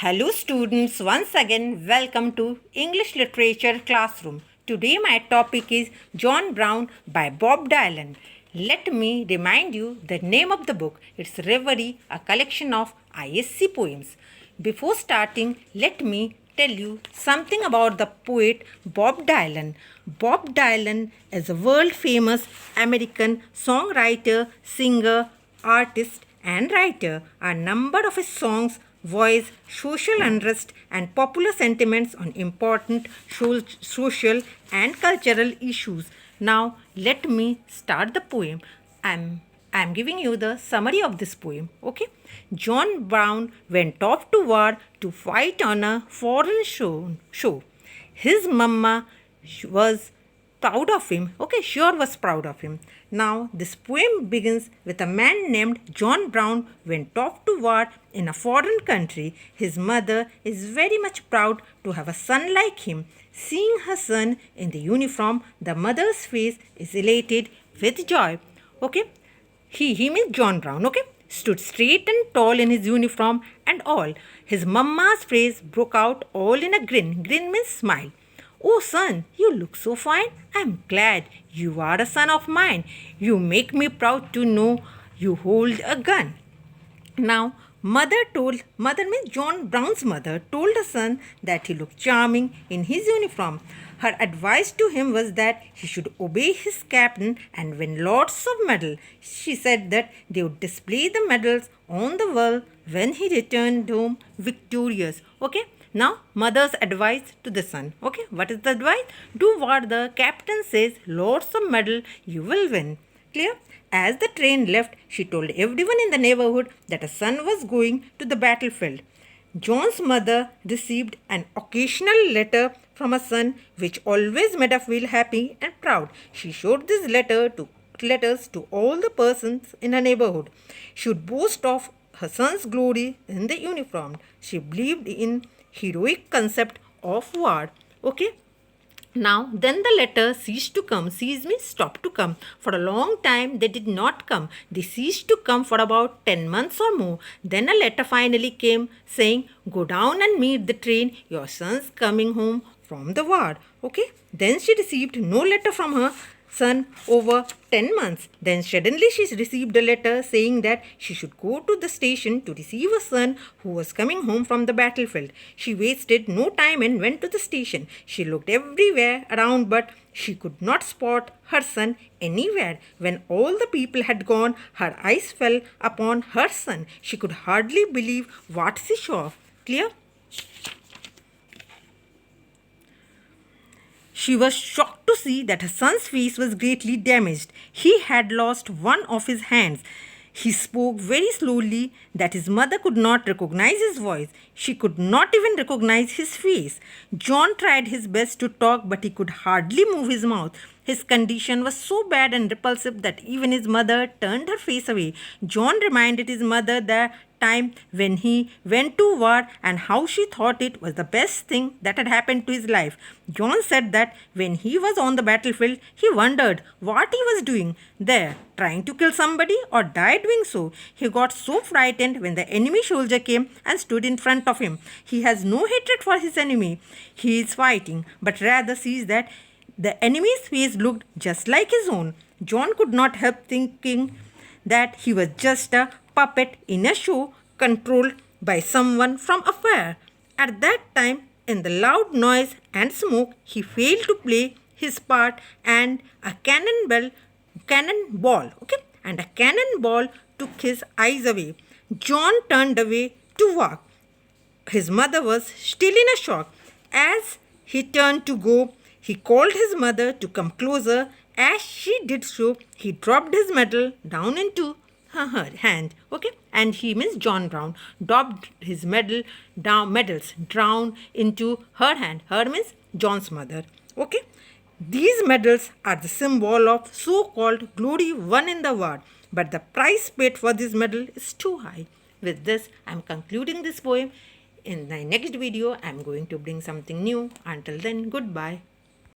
Hello students, once again welcome to English Literature Classroom. Today my topic is John Brown by Bob Dylan. Let me remind you the name of the book. It's Reverie, a collection of ISC poems. Before starting, let me tell you something about the poet Bob Dylan. Bob Dylan is a world famous American songwriter, singer, artist and writer. A number of his songs voice social unrest and popular sentiments on important social and cultural issues. Now, let me start the poem. I'm giving you the summary of this poem. Okay, John Brown went off to war to fight on a foreign show. His mama was proud of him. Okay, sure was proud of him. Now, this poem begins with a man named John Brown went off to war in a foreign country. His mother is very much proud to have a son like him. Seeing her son in the uniform, the mother's face is elated with joy. Okay, he means John Brown. Okay, stood straight and tall in his uniform and all. His mamma's face broke out all in a grin. Grin means smile. Oh, son, you look so fine. I'm glad you are a son of mine. You make me proud to know you hold a gun. Now, mother means John Brown's mother, told her son that he looked charming in his uniform. Her advice to him was that he should obey his captain and win lots of medals. She said that they would display the medals on the wall when he returned home victorious. Okay, now mother's advice to the son. Okay, what is the advice? Do what the captain says, lots of medal you will win. Clear? As the train left, she told everyone in the neighborhood that a son was going to the battlefield. John's mother received an occasional letter from her son, which always made her feel happy and proud. She showed this letters to all the persons in her neighborhood. She would boast of her son's glory in the uniform. She believed in heroic concept of war. Okay. Now, then the letter ceased to come. Cease means stop to come. For a long time, they did not come. They ceased to come for about 10 months or more. Then a letter finally came saying, go down and meet the train. Your son's coming home from the war. Okay. Then she received no letter from her son over 10 months. Then suddenly she received a letter saying that she should go to the station to receive a son who was coming home from the battlefield. She wasted no time and went to the station. She looked everywhere around, but she could not spot her son anywhere. When all the people had gone, her eyes fell upon her son. She could hardly believe what she saw. Clear? She was shocked to see that her son's face was greatly damaged. He had lost one of his hands. He spoke very slowly that his mother could not recognize his voice. She could not even recognize his face. John tried his best to talk, but he could hardly move his mouth. His condition was so bad and repulsive that even his mother turned her face away. John reminded his mother the time when he went to war and how she thought it was the best thing that had happened to his life. John said that when he was on the battlefield, he wondered what he was doing there, trying to kill somebody or die doing so. He got so frightened when the enemy soldier came and stood in front of him. He has no hatred for his enemy he is fighting, but rather sees that the enemy's face looked just like his own. John could not help thinking that he was just a puppet in a show controlled by someone from afar. At that time, in the loud noise and smoke, he failed to play his part, and a cannonball, and a cannonball took his eyes away. John turned away to walk. His mother was still in a shock. As he turned to go, he called his mother to come closer. As she did so, he dropped his medal down into her hand. Okay, and he means John Brown dropped his medals down into her hand. Her means John's mother. Okay, these medals are the symbol of so-called glory won in the war, but the price paid for this medal is too high. With this, I am concluding this poem. In the next video, I am going to bring something new. Until then, goodbye.